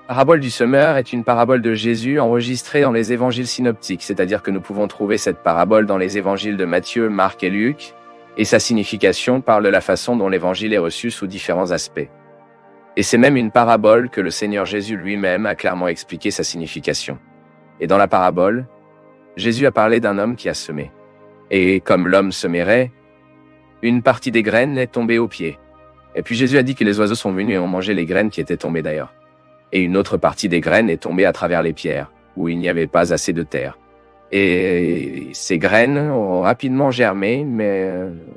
La parabole du semeur est une parabole de Jésus enregistrée dans les évangiles synoptiques, c'est-à-dire que nous pouvons trouver cette parabole dans les évangiles de Matthieu, Marc et Luc, et sa signification parle de la façon dont l'évangile est reçu sous différents aspects. Et c'est même une parabole que le Seigneur Jésus lui-même a clairement expliqué sa signification. Et dans la parabole, Jésus a parlé d'un homme qui a semé. Et comme l'homme semerait, une partie des graines est tombée aux pieds. Et puis Jésus a dit que les oiseaux sont venus et ont mangé les graines qui étaient tombées d'ailleurs. Et une autre partie des graines est tombée à travers les pierres, où il n'y avait pas assez de terre. Et ces graines ont rapidement germé, mais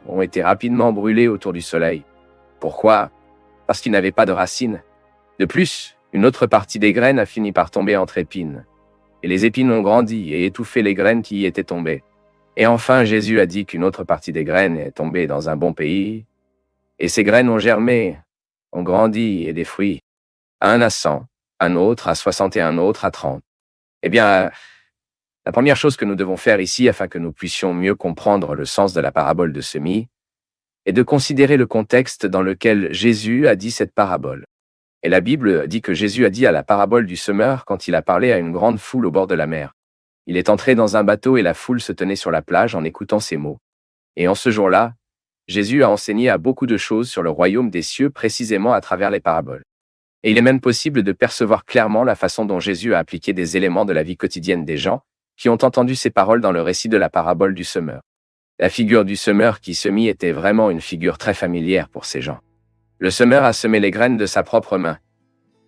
ont été rapidement brûlées autour du soleil. Pourquoi ? Parce qu'ils n'avaient pas de racines. De plus, une autre partie des graines a fini par tomber entre épines. Et les épines ont grandi et étouffé les graines qui y étaient tombées. Et enfin, Jésus a dit qu'une autre partie des graines est tombée dans un bon pays. Et ces graines ont germé, ont grandi et des fruits. Un à 100, un autre à 60 et un autre à 30. Eh bien, la première chose que nous devons faire ici, afin que nous puissions mieux comprendre le sens de la parabole de semis, est de considérer le contexte dans lequel Jésus a dit cette parabole. Et la Bible dit que Jésus a dit à la parabole du semeur quand il a parlé à une grande foule au bord de la mer. Il est entré dans un bateau et la foule se tenait sur la plage en écoutant ces mots. Et en ce jour-là, Jésus a enseigné à beaucoup de choses sur le royaume des cieux précisément à travers les paraboles. Et il est même possible de percevoir clairement la façon dont Jésus a appliqué des éléments de la vie quotidienne des gens qui ont entendu ces paroles dans le récit de la parabole du semeur. La figure du semeur qui semit était vraiment une figure très familière pour ces gens. Le semeur a semé les graines de sa propre main,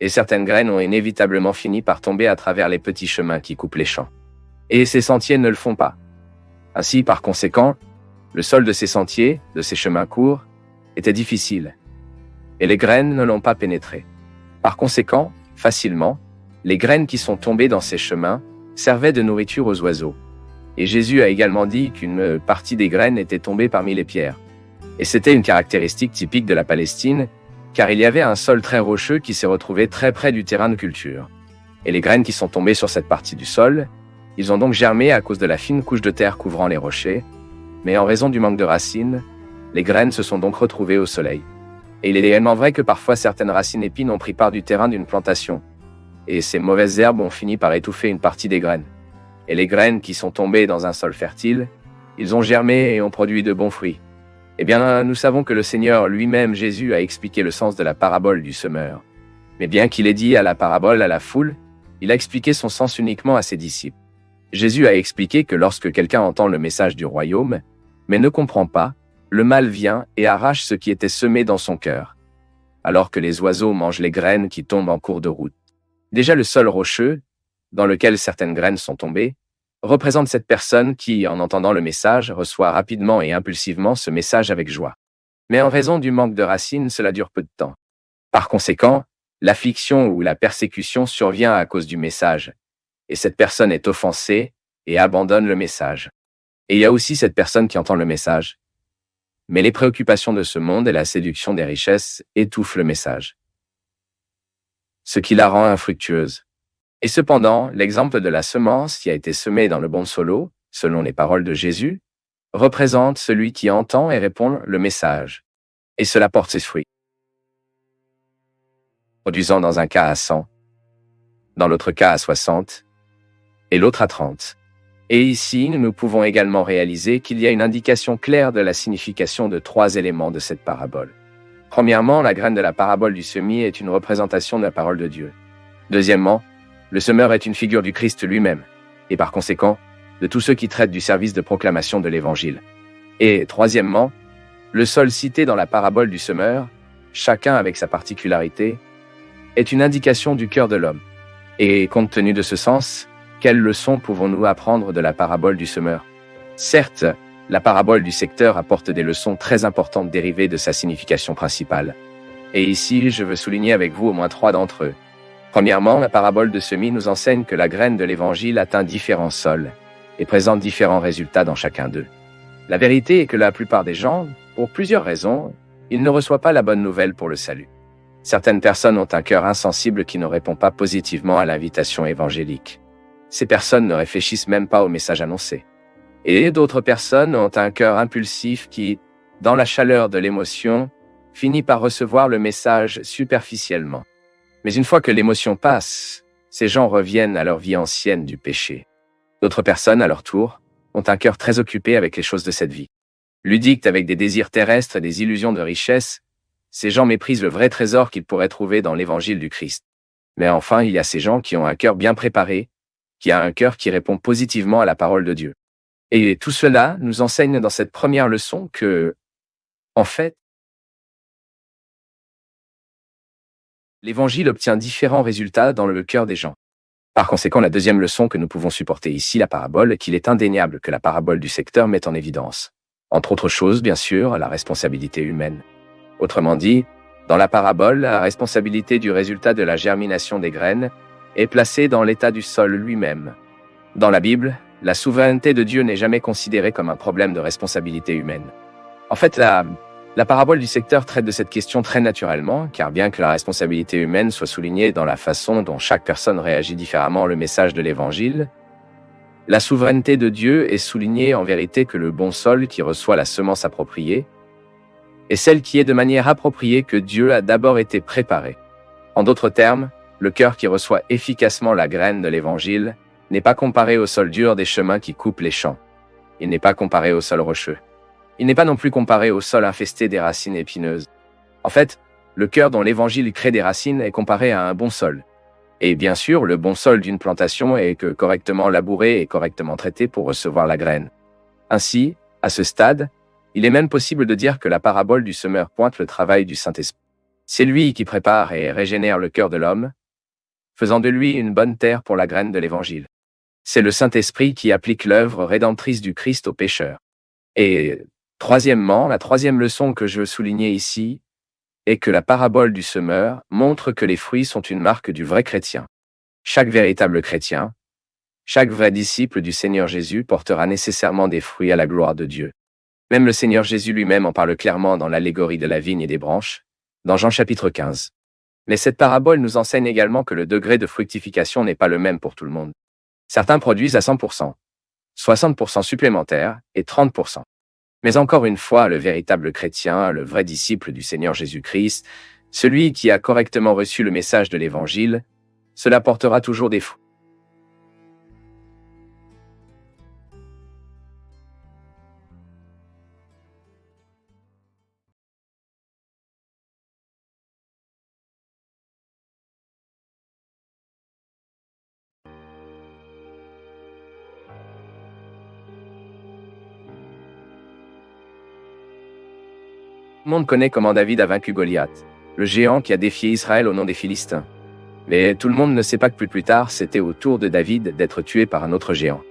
et certaines graines ont inévitablement fini par tomber à travers les petits chemins qui coupent les champs. Et ces sentiers ne le font pas. Ainsi, par conséquent, le sol de ces sentiers, de ces chemins courts, était difficile, et les graines ne l'ont pas pénétré. Par conséquent, facilement, les graines qui sont tombées dans ces chemins servaient de nourriture aux oiseaux. Et Jésus a également dit qu'une partie des graines était tombée parmi les pierres. Et c'était une caractéristique typique de la Palestine, car il y avait un sol très rocheux qui s'est retrouvé très près du terrain de culture. Et les graines qui sont tombées sur cette partie du sol, ils ont donc germé à cause de la fine couche de terre couvrant les rochers, mais en raison du manque de racines, les graines se sont donc retrouvées au soleil. Et il est également vrai que parfois certaines racines épines ont pris part du terrain d'une plantation, et ces mauvaises herbes ont fini par étouffer une partie des graines. Et les graines qui sont tombées dans un sol fertile, ils ont germé et ont produit de bons fruits. Eh bien, nous savons que le Seigneur lui-même, Jésus, a expliqué le sens de la parabole du semeur. Mais bien qu'il ait dit à la parabole à la foule, il a expliqué son sens uniquement à ses disciples. Jésus a expliqué que lorsque quelqu'un entend le message du royaume, mais ne comprend pas, le mal vient et arrache ce qui était semé dans son cœur, alors que les oiseaux mangent les graines qui tombent en cours de route. Déjà le sol rocheux, dans lequel certaines graines sont tombées, représente cette personne qui, en entendant le message, reçoit rapidement et impulsivement ce message avec joie. Mais en raison du manque de racines, cela dure peu de temps. Par conséquent, l'affliction ou la persécution survient à cause du message, et cette personne est offensée et abandonne le message. Et il y a aussi cette personne qui entend le message, mais les préoccupations de ce monde et la séduction des richesses étouffent le message, ce qui la rend infructueuse. Et cependant, l'exemple de la semence qui a été semée dans le bon solo, selon les paroles de Jésus, représente celui qui entend et répond le message, et cela porte ses fruits, produisant dans un cas à 100, dans l'autre cas à 60, et l'autre à 30. Et ici, nous pouvons également réaliser qu'il y a une indication claire de la signification de 3 éléments de cette parabole. Premièrement, la graine de la parabole du semis est une représentation de la parole de Dieu. Deuxièmement, le semeur est une figure du Christ lui-même, et par conséquent, de tous ceux qui traitent du service de proclamation de l'Évangile. Et troisièmement, le sol cité dans la parabole du semeur, chacun avec sa particularité, est une indication du cœur de l'homme. Et compte tenu de ce sens, quelles leçons pouvons-nous apprendre de la parabole du semeur ? Certes, la parabole du secteur apporte des leçons très importantes dérivées de sa signification principale. Et ici, je veux souligner avec vous au moins 3 d'entre eux. Premièrement, la parabole de semis nous enseigne que la graine de l'Évangile atteint différents sols et présente différents résultats dans chacun d'eux. La vérité est que la plupart des gens, pour plusieurs raisons, ils ne reçoivent pas la bonne nouvelle pour le salut. Certaines personnes ont un cœur insensible qui ne répond pas positivement à l'invitation évangélique. Ces personnes ne réfléchissent même pas au message annoncé. Et d'autres personnes ont un cœur impulsif qui, dans la chaleur de l'émotion, finit par recevoir le message superficiellement. Mais une fois que l'émotion passe, ces gens reviennent à leur vie ancienne du péché. D'autres personnes, à leur tour, ont un cœur très occupé avec les choses de cette vie. Ludiques avec des désirs terrestres et des illusions de richesse, ces gens méprisent le vrai trésor qu'ils pourraient trouver dans l'évangile du Christ. Mais enfin, il y a ces gens qui ont un cœur bien préparé, qui a un cœur qui répond positivement à la parole de Dieu. Et tout cela nous enseigne dans cette première leçon que, en fait, l'évangile obtient différents résultats dans le cœur des gens. Par conséquent, la deuxième leçon que nous pouvons supporter ici, la parabole, qu'il est indéniable que la parabole du secteur met en évidence, entre autres choses, bien sûr, la responsabilité humaine. Autrement dit, dans la parabole, la responsabilité du résultat de la germination des graines est placée dans l'état du sol lui-même. Dans la Bible, la souveraineté de Dieu n'est jamais considérée comme un problème de responsabilité humaine. En fait, la parabole du secteur traite de cette question très naturellement, car bien que la responsabilité humaine soit soulignée dans la façon dont chaque personne réagit différemment au message de l'Évangile, la souveraineté de Dieu est soulignée en vérité que le bon sol qui reçoit la semence appropriée est celle qui est de manière appropriée que Dieu a d'abord été préparée. En d'autres termes, le cœur qui reçoit efficacement la graine de l'Évangile n'est pas comparé au sol dur des chemins qui coupent les champs. Il n'est pas comparé au sol rocheux. Il n'est pas non plus comparé au sol infesté des racines épineuses. En fait, le cœur dont l'Évangile crée des racines est comparé à un bon sol. Et bien sûr, le bon sol d'une plantation est que correctement labouré et correctement traité pour recevoir la graine. Ainsi, à ce stade, il est même possible de dire que la parabole du semeur pointe le travail du Saint-Esprit. C'est lui qui prépare et régénère le cœur de l'homme, faisant de lui une bonne terre pour la graine de l'Évangile. C'est le Saint-Esprit qui applique l'œuvre rédemptrice du Christ aux pécheurs. Et troisièmement, la troisième leçon que je veux souligner ici est que la parabole du semeur montre que les fruits sont une marque du vrai chrétien. Chaque véritable chrétien, chaque vrai disciple du Seigneur Jésus portera nécessairement des fruits à la gloire de Dieu. Même le Seigneur Jésus lui-même en parle clairement dans l'allégorie de la vigne et des branches, dans Jean chapitre 15. Mais cette parabole nous enseigne également que le degré de fructification n'est pas le même pour tout le monde. Certains produisent à 100%, 60% supplémentaires et 30%. Mais encore une fois, le véritable chrétien, le vrai disciple du Seigneur Jésus-Christ, celui qui a correctement reçu le message de l'Évangile, cela portera toujours des fruits. Tout le monde connaît comment David a vaincu Goliath, le géant qui a défié Israël au nom des Philistins. Mais tout le monde ne sait pas que plus tard, c'était au tour de David d'être tué par un autre géant.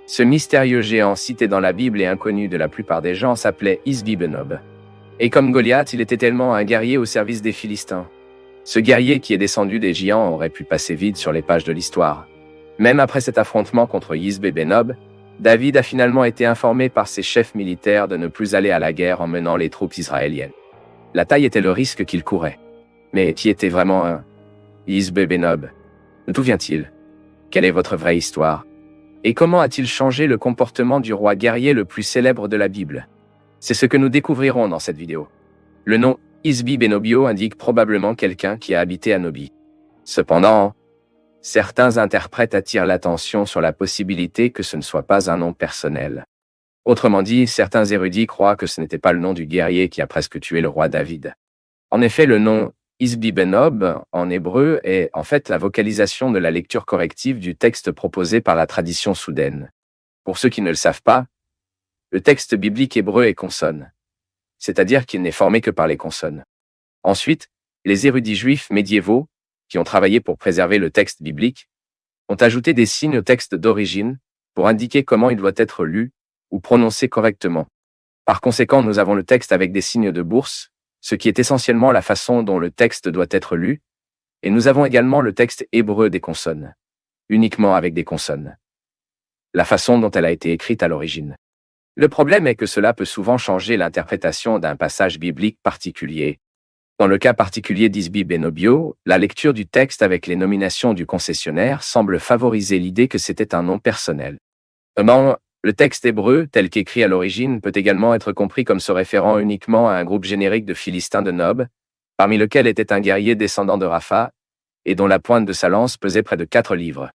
Ce mystérieux géant cité dans la Bible et inconnu de la plupart des gens s'appelait Isbi-Benob. Et comme Goliath, il était tellement un guerrier au service des Philistins. Ce guerrier qui est descendu des géants aurait pu passer vite sur les pages de l'histoire. Même après cet affrontement contre Isbi-Benob, David a finalement été informé par ses chefs militaires de ne plus aller à la guerre en menant les troupes israéliennes. La taille était le risque qu'il courait. Mais qui était vraiment un Isbi-Benob? D'où vient-il? Quelle est votre vraie histoire? Et comment a-t-il changé le comportement du roi guerrier le plus célèbre de la Bible? C'est ce que nous découvrirons dans cette vidéo. Le nom Isbi-Benobio indique probablement quelqu'un qui a habité à Nobi. Cependant, certains interprètes attirent l'attention sur la possibilité que ce ne soit pas un nom personnel. Autrement dit, certains érudits croient que ce n'était pas le nom du guerrier qui a presque tué le roi David. En effet, le nom Isbi-Benob en hébreu est en fait la vocalisation de la lecture corrective du texte proposé par la tradition soudaine. Pour ceux qui ne le savent pas, le texte biblique hébreu est consonne, c'est-à-dire qu'il n'est formé que par les consonnes. Ensuite, les érudits juifs médiévaux, qui ont travaillé pour préserver le texte biblique, ont ajouté des signes au texte d'origine pour indiquer comment il doit être lu ou prononcé correctement. Par conséquent, nous avons le texte avec des signes de bourse, ce qui est essentiellement la façon dont le texte doit être lu, et nous avons également le texte hébreu des consonnes, uniquement avec des consonnes, la façon dont elle a été écrite à l'origine. Le problème est que cela peut souvent changer l'interprétation d'un passage biblique particulier. Dans le cas particulier d'Isbi-Benobio, la lecture du texte avec les nominations du concessionnaire semble favoriser l'idée que c'était un nom personnel. Cependant, le texte hébreu, tel qu'écrit à l'origine, peut également être compris comme se référant uniquement à un groupe générique de Philistins de Nob, parmi lequel était un guerrier descendant de Rapha, et dont la pointe de sa lance pesait près de 4 livres.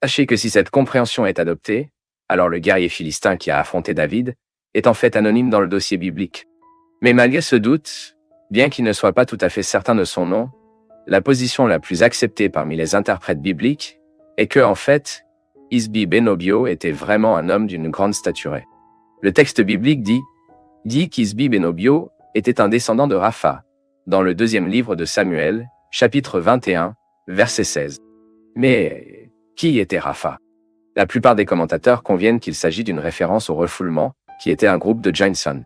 Sachez que si cette compréhension est adoptée, alors le guerrier philistin qui a affronté David est en fait anonyme dans le dossier biblique. Mais malgré ce doute, bien qu'il ne soit pas tout à fait certain de son nom, la position la plus acceptée parmi les interprètes bibliques est que, en fait, Isbi Benobio était vraiment un homme d'une grande stature. Le texte biblique dit qu'Isbi Benobio était un descendant de Rapha, dans le 2e livre de Samuel, chapitre 21, verset 16. Mais qui était Rapha? La plupart des commentateurs conviennent qu'il s'agit d'une référence au refoulement, qui était un groupe de Jainson.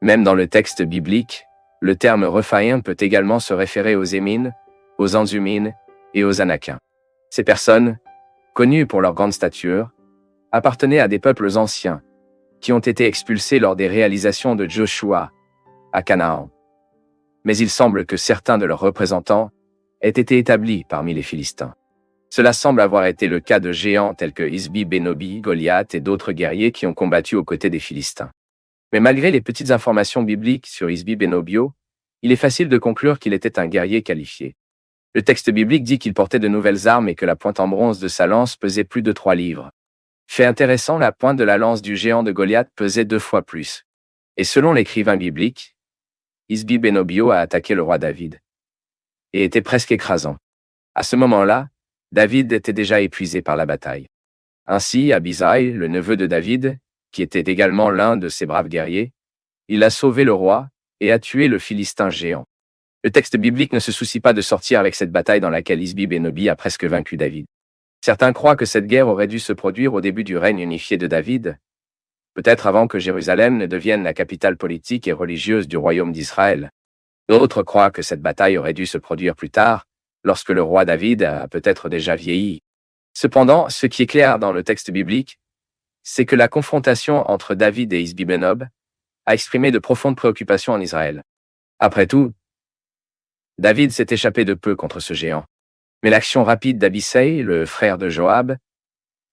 Même dans le texte biblique, le terme Rephaïm peut également se référer aux Émines, aux Anzumines et aux Anakiens. Ces personnes, connues pour leur grande stature, appartenaient à des peuples anciens, qui ont été expulsés lors des réalisations de Joshua à Canaan. Mais il semble que certains de leurs représentants aient été établis parmi les Philistins. Cela semble avoir été le cas de géants tels que Isbi Benobi, Goliath et d'autres guerriers qui ont combattu aux côtés des Philistins. Mais malgré les petites informations bibliques sur Isbi Benobio, il est facile de conclure qu'il était un guerrier qualifié. Le texte biblique dit qu'il portait de nouvelles armes et que la pointe en bronze de sa lance pesait plus de 3 livres. Fait intéressant, la pointe de la lance du géant de Goliath pesait 2 fois plus. Et selon l'écrivain biblique, Isbi Benobio a attaqué le roi David et était presque écrasant. À ce moment-là, David était déjà épuisé par la bataille. Ainsi, Abisai, le neveu de David, qui était également l'un de ses braves guerriers, il a sauvé le roi et a tué le Philistin géant. Le texte biblique ne se soucie pas de sortir avec cette bataille dans laquelle Isbi Benobi a presque vaincu David. Certains croient que cette guerre aurait dû se produire au début du règne unifié de David, peut-être avant que Jérusalem ne devienne la capitale politique et religieuse du royaume d'Israël. D'autres croient que cette bataille aurait dû se produire plus tard, lorsque le roi David a peut-être déjà vieilli. Cependant, ce qui est clair dans le texte biblique, c'est que la confrontation entre David et Isbi Benob a exprimé de profondes préoccupations en Israël. Après tout, David s'est échappé de peu contre ce géant. Mais l'action rapide d'Abisai, le frère de Joab,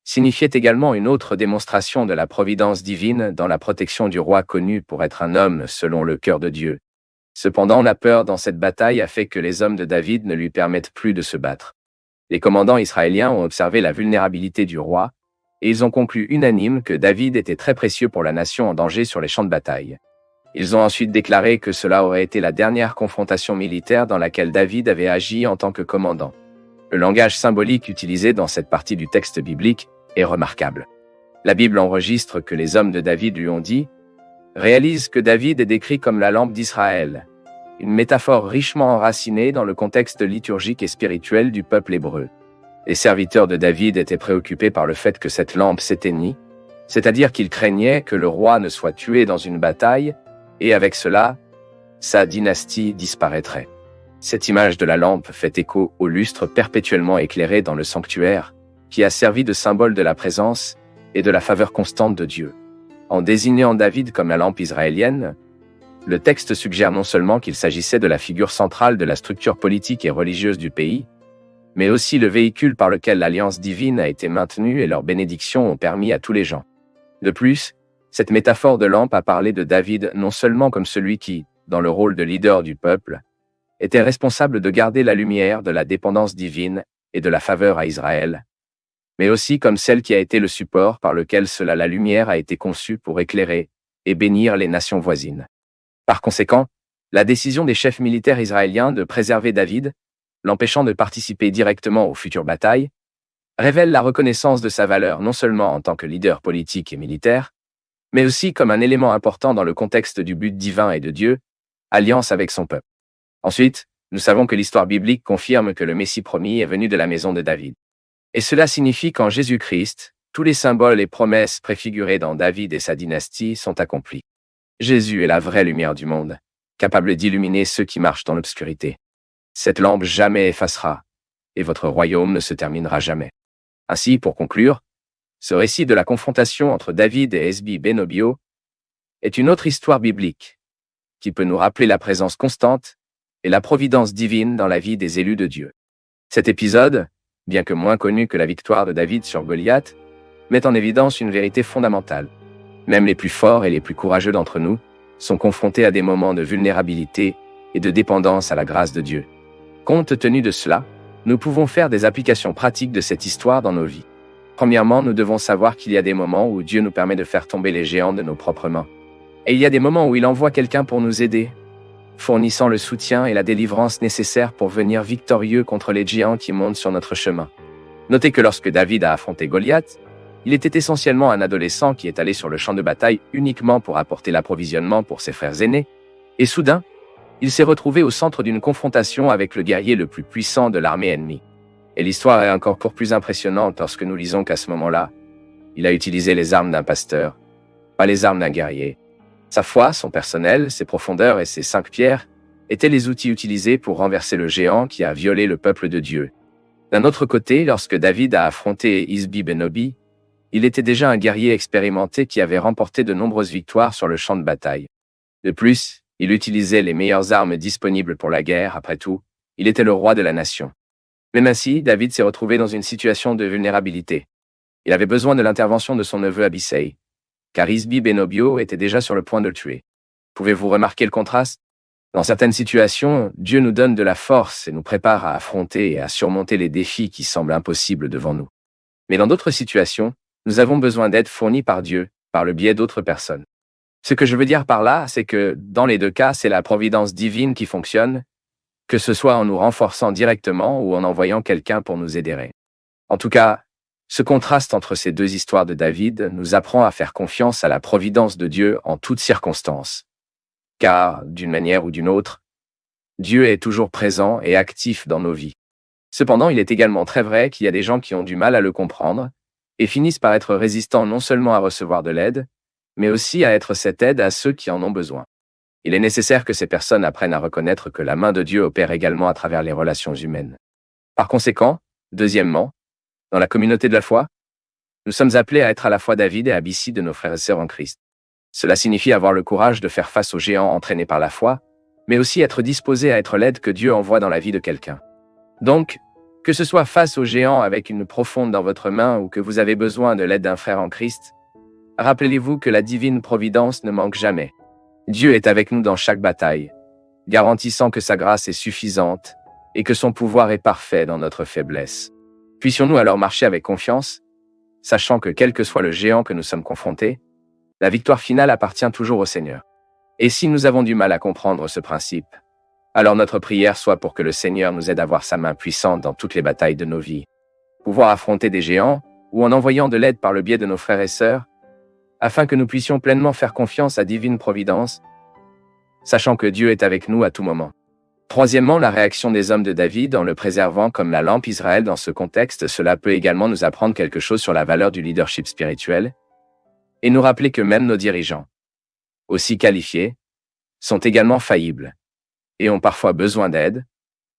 signifiait également une autre démonstration de la providence divine dans la protection du roi connu pour être un homme selon le cœur de Dieu. Cependant, la peur dans cette bataille a fait que les hommes de David ne lui permettent plus de se battre. Les commandants israéliens ont observé la vulnérabilité du roi, et ils ont conclu unanime que David était très précieux pour la nation en danger sur les champs de bataille. Ils ont ensuite déclaré que cela aurait été la dernière confrontation militaire dans laquelle David avait agi en tant que commandant. Le langage symbolique utilisé dans cette partie du texte biblique est remarquable. La Bible enregistre que les hommes de David lui ont dit « Réalise que David est décrit comme la lampe d'Israël », une métaphore richement enracinée dans le contexte liturgique et spirituel du peuple hébreu. Les serviteurs de David étaient préoccupés par le fait que cette lampe s'éteignit, c'est-à-dire qu'ils craignaient que le roi ne soit tué dans une bataille, et avec cela, sa dynastie disparaîtrait. Cette image de la lampe fait écho au lustre perpétuellement éclairé dans le sanctuaire, qui a servi de symbole de la présence et de la faveur constante de Dieu. En désignant David comme la lampe israélienne, le texte suggère non seulement qu'il s'agissait de la figure centrale de la structure politique et religieuse du pays, mais aussi le véhicule par lequel l'alliance divine a été maintenue et leurs bénédictions ont permis à tous les gens. De plus, cette métaphore de lampe a parlé de David non seulement comme celui qui, dans le rôle de leader du peuple, était responsable de garder la lumière de la dépendance divine et de la faveur à Israël, mais aussi comme celle qui a été le support par lequel la lumière a été conçue pour éclairer et bénir les nations voisines. Par conséquent, la décision des chefs militaires israéliens de préserver David, l'empêchant de participer directement aux futures batailles, révèle la reconnaissance de sa valeur non seulement en tant que leader politique et militaire, mais aussi comme un élément important dans le contexte du but divin et de Dieu, alliance avec son peuple. Ensuite, nous savons que l'histoire biblique confirme que le Messie promis est venu de la maison de David. Et cela signifie qu'en Jésus-Christ, tous les symboles et promesses préfigurés dans David et sa dynastie sont accomplis. Jésus est la vraie lumière du monde, capable d'illuminer ceux qui marchent dans l'obscurité. Cette lampe jamais effacera, et votre royaume ne se terminera jamais. Ainsi, pour conclure, ce récit de la confrontation entre David et Isbi Benobio est une autre histoire biblique, qui peut nous rappeler la présence constante et la providence divine dans la vie des élus de Dieu. Cet épisode, bien que moins connu que la victoire de David sur Goliath, met en évidence une vérité fondamentale. Même les plus forts et les plus courageux d'entre nous sont confrontés à des moments de vulnérabilité et de dépendance à la grâce de Dieu. Compte tenu de cela, Nous pouvons faire des applications pratiques de cette histoire dans nos vies. Premièrement, nous devons savoir qu'il y a des moments où Dieu nous permet de faire tomber les géants de nos propres mains. Et il y a des moments où il envoie quelqu'un pour nous aider, fournissant le soutien et la délivrance nécessaires pour venir victorieux contre les géants qui montent sur notre chemin. Notez que lorsque David a affronté Goliath, il était essentiellement un adolescent qui est allé sur le champ de bataille uniquement pour apporter l'approvisionnement pour ses frères aînés, et soudain, il s'est retrouvé au centre d'une confrontation avec le guerrier le plus puissant de l'armée ennemie. Et l'histoire est encore plus impressionnante lorsque nous lisons qu'à ce moment-là, il a utilisé les armes d'un pasteur, pas les armes d'un guerrier. Sa foi, son personnel, ses profondeurs et ses 5 pierres étaient les outils utilisés pour renverser le géant qui a violé le peuple de Dieu. D'un autre côté, lorsque David a affronté Isbi-Benobi, il était déjà un guerrier expérimenté qui avait remporté de nombreuses victoires sur le champ de bataille. De plus, il utilisait les meilleures armes disponibles pour la guerre, après tout, il était le roi de la nation. Même ainsi, David s'est retrouvé dans une situation de vulnérabilité. Il avait besoin de l'intervention de son neveu Abissai, car Isbi-Benobio était déjà sur le point de le tuer. Pouvez-vous remarquer le contraste? Dans certaines situations, Dieu nous donne de la force et nous prépare à affronter et à surmonter les défis qui semblent impossibles devant nous. Mais dans d'autres situations, nous avons besoin d'aide fournie par Dieu, par le biais d'autres personnes. Ce que je veux dire par là, c'est que, dans les deux cas, c'est la providence divine qui fonctionne, que ce soit en nous renforçant directement ou en envoyant quelqu'un pour nous aider. En tout cas, ce contraste entre ces deux histoires de David nous apprend à faire confiance à la providence de Dieu en toutes circonstances. Car, d'une manière ou d'une autre, Dieu est toujours présent et actif dans nos vies. Cependant, il est également très vrai qu'il y a des gens qui ont du mal à le comprendre et finissent par être résistants non seulement à recevoir de l'aide, mais aussi à être cette aide à ceux qui en ont besoin. Il est nécessaire que ces personnes apprennent à reconnaître que la main de Dieu opère également à travers les relations humaines. Par conséquent, deuxièmement, dans la communauté de la foi, nous sommes appelés à être à la fois David et Abissi de nos frères et sœurs en Christ. Cela signifie avoir le courage de faire face aux géants entraînés par la foi, mais aussi être disposé à être l'aide que Dieu envoie dans la vie de quelqu'un. Donc, que ce soit face aux géants avec une profonde dans votre main ou que vous avez besoin de l'aide d'un frère en Christ, rappelez-vous que la divine providence ne manque jamais. Dieu est avec nous dans chaque bataille, garantissant que sa grâce est suffisante et que son pouvoir est parfait dans notre faiblesse. Puissions-nous alors marcher avec confiance, sachant que quel que soit le géant que nous sommes confrontés, la victoire finale appartient toujours au Seigneur. Et si nous avons du mal à comprendre ce principe, alors notre prière soit pour que le Seigneur nous aide à voir sa main puissante dans toutes les batailles de nos vies, pouvoir affronter des géants ou en envoyant de l'aide par le biais de nos frères et sœurs, afin que nous puissions pleinement faire confiance à divine providence, sachant que Dieu est avec nous à tout moment. Troisièmement, la réaction des hommes de David en le préservant comme la lampe Israël dans ce contexte, cela peut également nous apprendre quelque chose sur la valeur du leadership spirituel et nous rappeler que même nos dirigeants, aussi qualifiés, sont également faillibles et ont parfois besoin d'aide,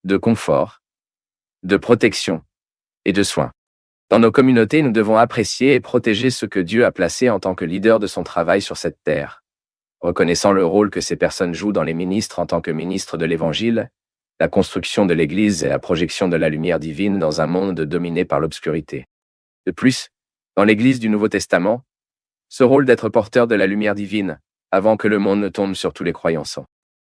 de confort, de protection et de soins. Dans nos communautés, nous devons apprécier et protéger ce que Dieu a placé en tant que leader de son travail sur cette terre. Reconnaissant le rôle que ces personnes jouent dans les ministres en tant que ministres de l'Évangile, la construction de l'Église et la projection de la lumière divine dans un monde dominé par l'obscurité. De plus, dans l'Église du Nouveau Testament, ce rôle d'être porteur de la lumière divine, avant que le monde ne tombe sur tous les croyants.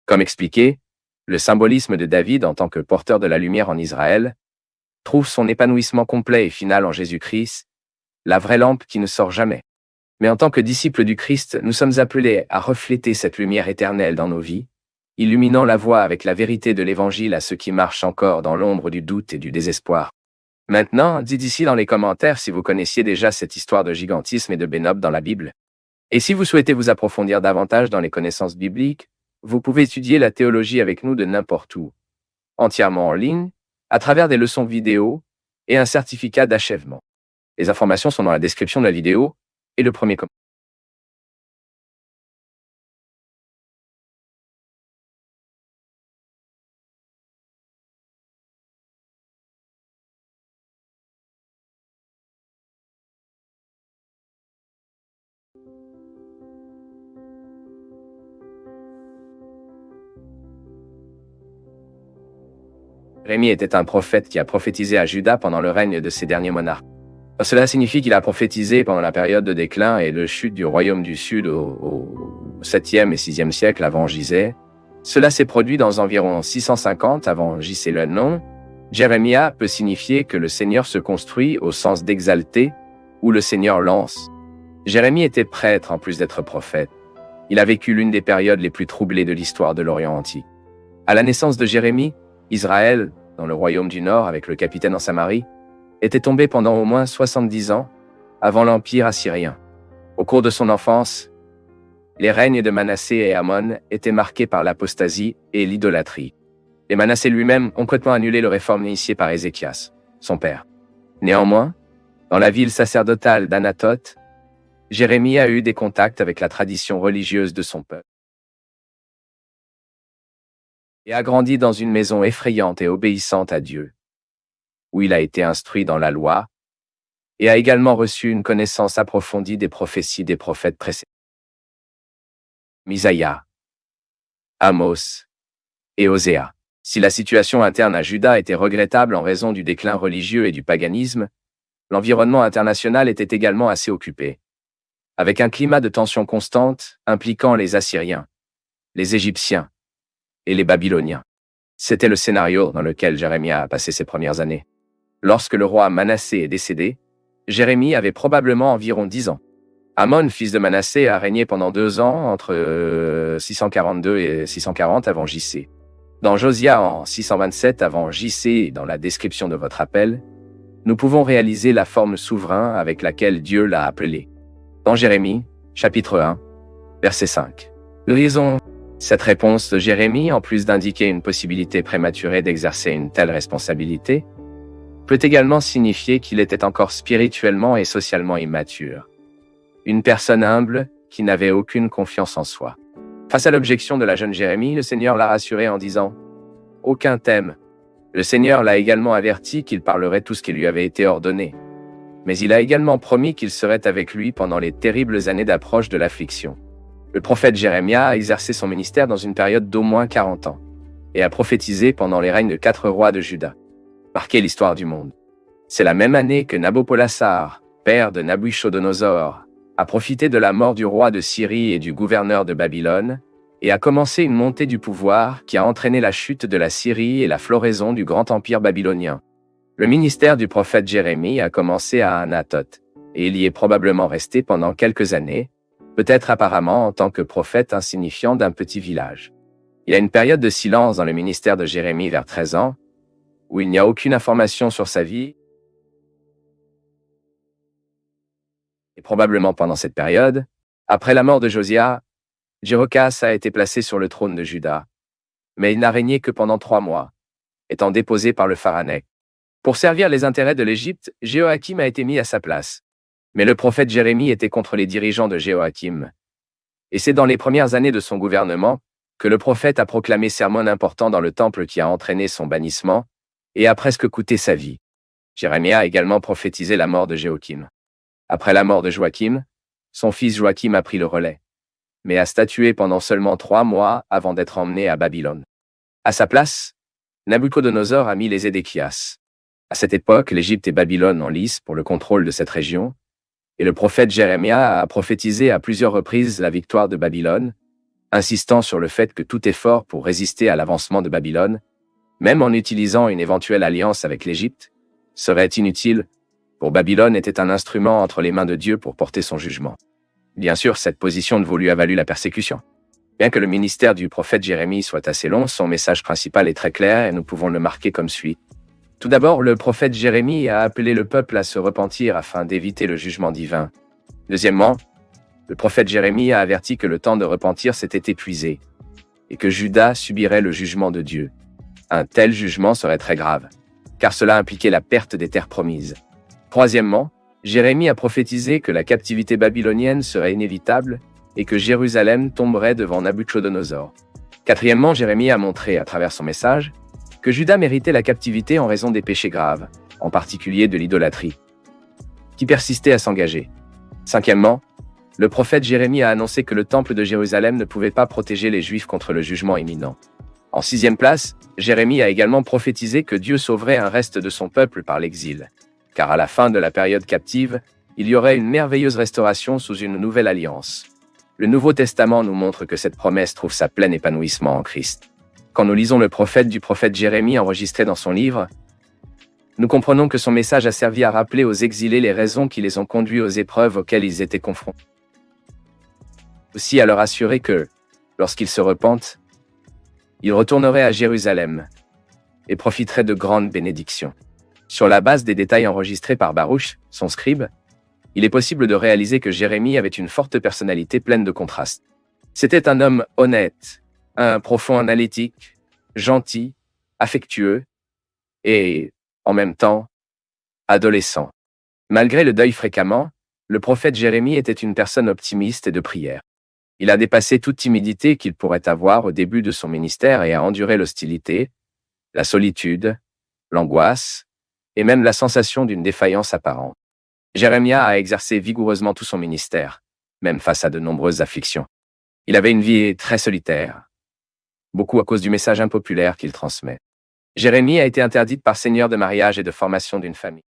Comme expliqué, le symbolisme de David en tant que porteur de la lumière en Israël trouve son épanouissement complet et final en Jésus-Christ, la vraie lampe qui ne sort jamais. Mais en tant que disciples du Christ, nous sommes appelés à refléter cette lumière éternelle dans nos vies, illuminant la voie avec la vérité de l'Évangile à ceux qui marchent encore dans l'ombre du doute et du désespoir. Maintenant, dites ici dans les commentaires si vous connaissiez déjà cette histoire de gigantisme et de Bénob dans la Bible. Et si vous souhaitez vous approfondir davantage dans les connaissances bibliques, vous pouvez étudier la théologie avec nous de n'importe où, entièrement en ligne, à travers des leçons vidéo et un certificat d'achèvement. Les informations sont dans la description de la vidéo et le premier commentaire. Jérémie était un prophète qui a prophétisé à Juda pendant le règne de ses derniers monarques. Cela signifie qu'il a prophétisé pendant la période de déclin et de chute du royaume du Sud au 7e et 6e siècle avant Gisée. Cela s'est produit dans environ 650 avant Gisée le nom, Jérémie peut signifier que le Seigneur se construit au sens d'exalter, ou le Seigneur lance. Jérémie était prêtre en plus d'être prophète. Il a vécu l'une des périodes les plus troublées de l'histoire de l'Orient antique. À la naissance de Jérémie, Israël, dans le royaume du Nord avec le capitaine en Samarie, était tombé pendant au moins 70 ans avant l'Empire assyrien. Au cours de son enfance, les règnes de Manassé et Amon étaient marqués par l'apostasie et l'idolâtrie. Et Manassé lui-même ont complètement annulé le réforme initié par Ézéchias, son père. Néanmoins, dans la ville sacerdotale d'Anathoth, Jérémie a eu des contacts avec la tradition religieuse de son peuple et a grandi dans une maison effrayante et obéissante à Dieu, où il a été instruit dans la loi et a également reçu une connaissance approfondie des prophéties des prophètes précédents. Misaïa, Amos et Oséa. Si la situation interne à Juda était regrettable en raison du déclin religieux et du paganisme, l'environnement international était également assez occupé, avec un climat de tension constante impliquant les Assyriens, les Égyptiens et les Babyloniens. C'était le scénario dans lequel Jérémie a passé ses premières années. Lorsque le roi Manassé est décédé, Jérémie avait probablement environ 10 ans. Amon, fils de Manassé, a régné pendant 2 ans entre 642 et 640 avant J.C. Dans Josia en 627 avant J.C. dans la description de votre appel, nous pouvons réaliser la forme souverain avec laquelle Dieu l'a appelé. Dans Jérémie, chapitre 1, verset 5. Lisons. Cette réponse de Jérémie, en plus d'indiquer une possibilité prématurée d'exercer une telle responsabilité, peut également signifier qu'il était encore spirituellement et socialement immature. Une personne humble qui n'avait aucune confiance en soi. Face à l'objection de la jeune Jérémie, le Seigneur l'a rassuré en disant « Aucun thème ». Le Seigneur l'a également averti qu'il parlerait tout ce qui lui avait été ordonné. Mais il a également promis qu'il serait avec lui pendant les terribles années d'approche de l'affliction. Le prophète Jérémie a exercé son ministère dans une période d'au moins 40 ans et a prophétisé pendant les règnes de 4 rois de Juda, marqué l'histoire du monde. C'est la même année que Nabopolassar, père de Nabuchodonosor, a profité de la mort du roi de Syrie et du gouverneur de Babylone, et a commencé une montée du pouvoir qui a entraîné la chute de la Syrie et la floraison du grand empire babylonien. Le ministère du prophète Jérémie a commencé à Anathoth, et il y est probablement resté pendant quelques années, peut-être apparemment en tant que prophète insignifiant d'un petit village. Il y a une période de silence dans le ministère de Jérémie vers 13 ans, où il n'y a aucune information sur sa vie. Et probablement pendant cette période, après la mort de Josia, Jéhoakhaz a été placé sur le trône de Juda, mais il n'a régné que pendant 3 mois, étant déposé par le Pharaon. Pour servir les intérêts de l'Égypte, Jéhoakim a été mis à sa place. Mais le prophète Jérémie était contre les dirigeants de Jéhoakim. Et c'est dans les premières années de son gouvernement que le prophète a proclamé sermon important dans le temple qui a entraîné son bannissement et a presque coûté sa vie. Jérémie a également prophétisé la mort de Jéhoakim. Après la mort de Joachim, son fils Joachim a pris le relais, mais a statué pendant seulement 3 mois avant d'être emmené à Babylone. À sa place, Nabuchodonosor a mis les Édéchias. À cette époque, l'Égypte et Babylone en lice pour le contrôle de cette région, et le prophète Jérémie a prophétisé à plusieurs reprises la victoire de Babylone, insistant sur le fait que tout effort pour résister à l'avancement de Babylone, même en utilisant une éventuelle alliance avec l'Égypte, serait inutile, pour Babylone était un instrument entre les mains de Dieu pour porter son jugement. Bien sûr, cette position de lui a valu la persécution. Bien que le ministère du prophète Jérémie soit assez long, son message principal est très clair et nous pouvons le marquer comme suit. Tout d'abord, le prophète Jérémie a appelé le peuple à se repentir afin d'éviter le jugement divin. Deuxièmement, le prophète Jérémie a averti que le temps de repentir s'était épuisé et que Juda subirait le jugement de Dieu. Un tel jugement serait très grave, car cela impliquait la perte des terres promises. Troisièmement, Jérémie a prophétisé que la captivité babylonienne serait inévitable et que Jérusalem tomberait devant Nabuchodonosor. Quatrièmement, Jérémie a montré, à travers son message, que Juda méritait la captivité en raison des péchés graves, en particulier de l'idolâtrie, qui persistait à s'engager. Cinquièmement, le prophète Jérémie a annoncé que le temple de Jérusalem ne pouvait pas protéger les Juifs contre le jugement imminent. En 6e place, Jérémie a également prophétisé que Dieu sauverait un reste de son peuple par l'exil, car à la fin de la période captive, il y aurait une merveilleuse restauration sous une nouvelle alliance. Le Nouveau Testament nous montre que cette promesse trouve sa plein épanouissement en Christ. Quand nous lisons le prophète du prophète Jérémie enregistré dans son livre, Nous comprenons que son message a servi à rappeler aux exilés les raisons qui les ont conduits aux épreuves auxquelles ils étaient confrontés. Aussi à leur assurer que, lorsqu'ils se repentent, ils retourneraient à Jérusalem et profiteraient de grandes bénédictions. Sur la base des détails enregistrés par Baruch, son scribe, il est possible de réaliser que Jérémie avait une forte personnalité pleine de contrastes. C'était un homme honnête, un profond analytique, gentil, affectueux et, en même temps, adolescent. Malgré le deuil fréquemment, le prophète Jérémie était une personne optimiste et de prière. Il a dépassé toute timidité qu'il pourrait avoir au début de son ministère et a enduré l'hostilité, la solitude, l'angoisse et même la sensation d'une défaillance apparente. Jérémie a exercé vigoureusement tout son ministère, même face à de nombreuses afflictions. Il avait une vie très solitaire, beaucoup à cause du message impopulaire qu'il transmet. Jérémie a été interdite par seigneur de mariage et de formation d'une famille,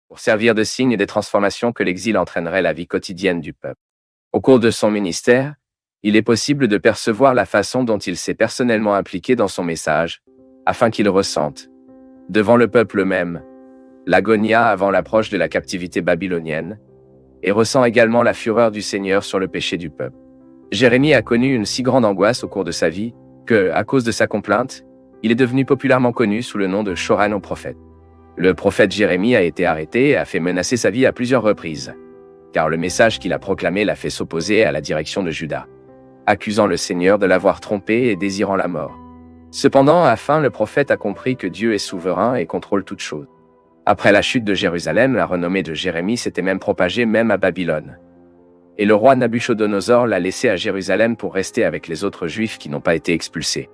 pour servir de signe des transformations que l'exil entraînerait la vie quotidienne du peuple. Au cours de son ministère, il est possible de percevoir la façon dont il s'est personnellement impliqué dans son message, afin qu'il ressente, devant le peuple même, l'agonia avant l'approche de la captivité babylonienne, et ressent également la fureur du Seigneur sur le péché du peuple. Jérémie a connu une si grande angoisse au cours de sa vie, que, à cause de sa complainte, il est devenu populairement connu sous le nom de Choran au prophète. Le prophète Jérémie a été arrêté et a fait menacer sa vie à plusieurs reprises, car le message qu'il a proclamé l'a fait s'opposer à la direction de Juda, accusant le Seigneur de l'avoir trompé et désirant la mort. Cependant, à la fin, le prophète a compris que Dieu est souverain et contrôle toutes choses. Après la chute de Jérusalem, la renommée de Jérémie s'était même propagée même à Babylone. Et le roi Nabuchodonosor l'a laissé à Jérusalem pour rester avec les autres Juifs qui n'ont pas été expulsés.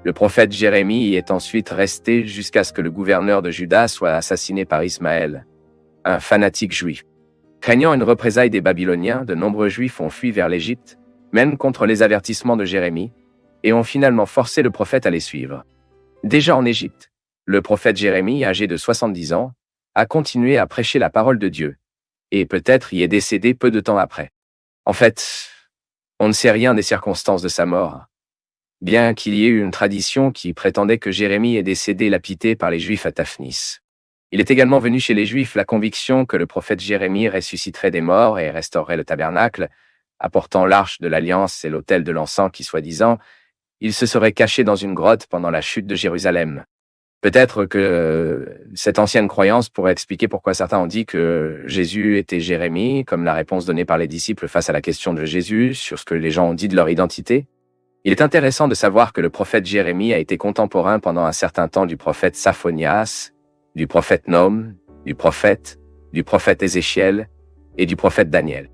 Le prophète Jérémie y est ensuite resté jusqu'à ce que le gouverneur de Juda soit assassiné par Ismaël, un fanatique juif. Craignant une représaille des Babyloniens, de nombreux Juifs ont fui vers l'Égypte, même contre les avertissements de Jérémie, et ont finalement forcé le prophète à les suivre. Déjà en Égypte, le prophète Jérémie, âgé de 70 ans, a continué à prêcher la parole de Dieu, et peut-être y est décédé peu de temps après. En fait, on ne sait rien des circonstances de sa mort, bien qu'il y ait eu une tradition qui prétendait que Jérémie est décédé lapidé par les Juifs à Taphnis. Il est également venu chez les Juifs la conviction que le prophète Jérémie ressusciterait des morts et restaurerait le tabernacle, apportant l'arche de l'alliance et l'autel de l'encens qui, soi-disant, il se serait caché dans une grotte pendant la chute de Jérusalem. Peut-être que cette ancienne croyance pourrait expliquer pourquoi certains ont dit que Jésus était Jérémie, comme la réponse donnée par les disciples face à la question de Jésus sur ce que les gens ont dit de leur identité. Il est intéressant de savoir que le prophète Jérémie a été contemporain pendant un certain temps du prophète Saphonias, du prophète Nahum, du prophète Ézéchiel et du prophète Daniel.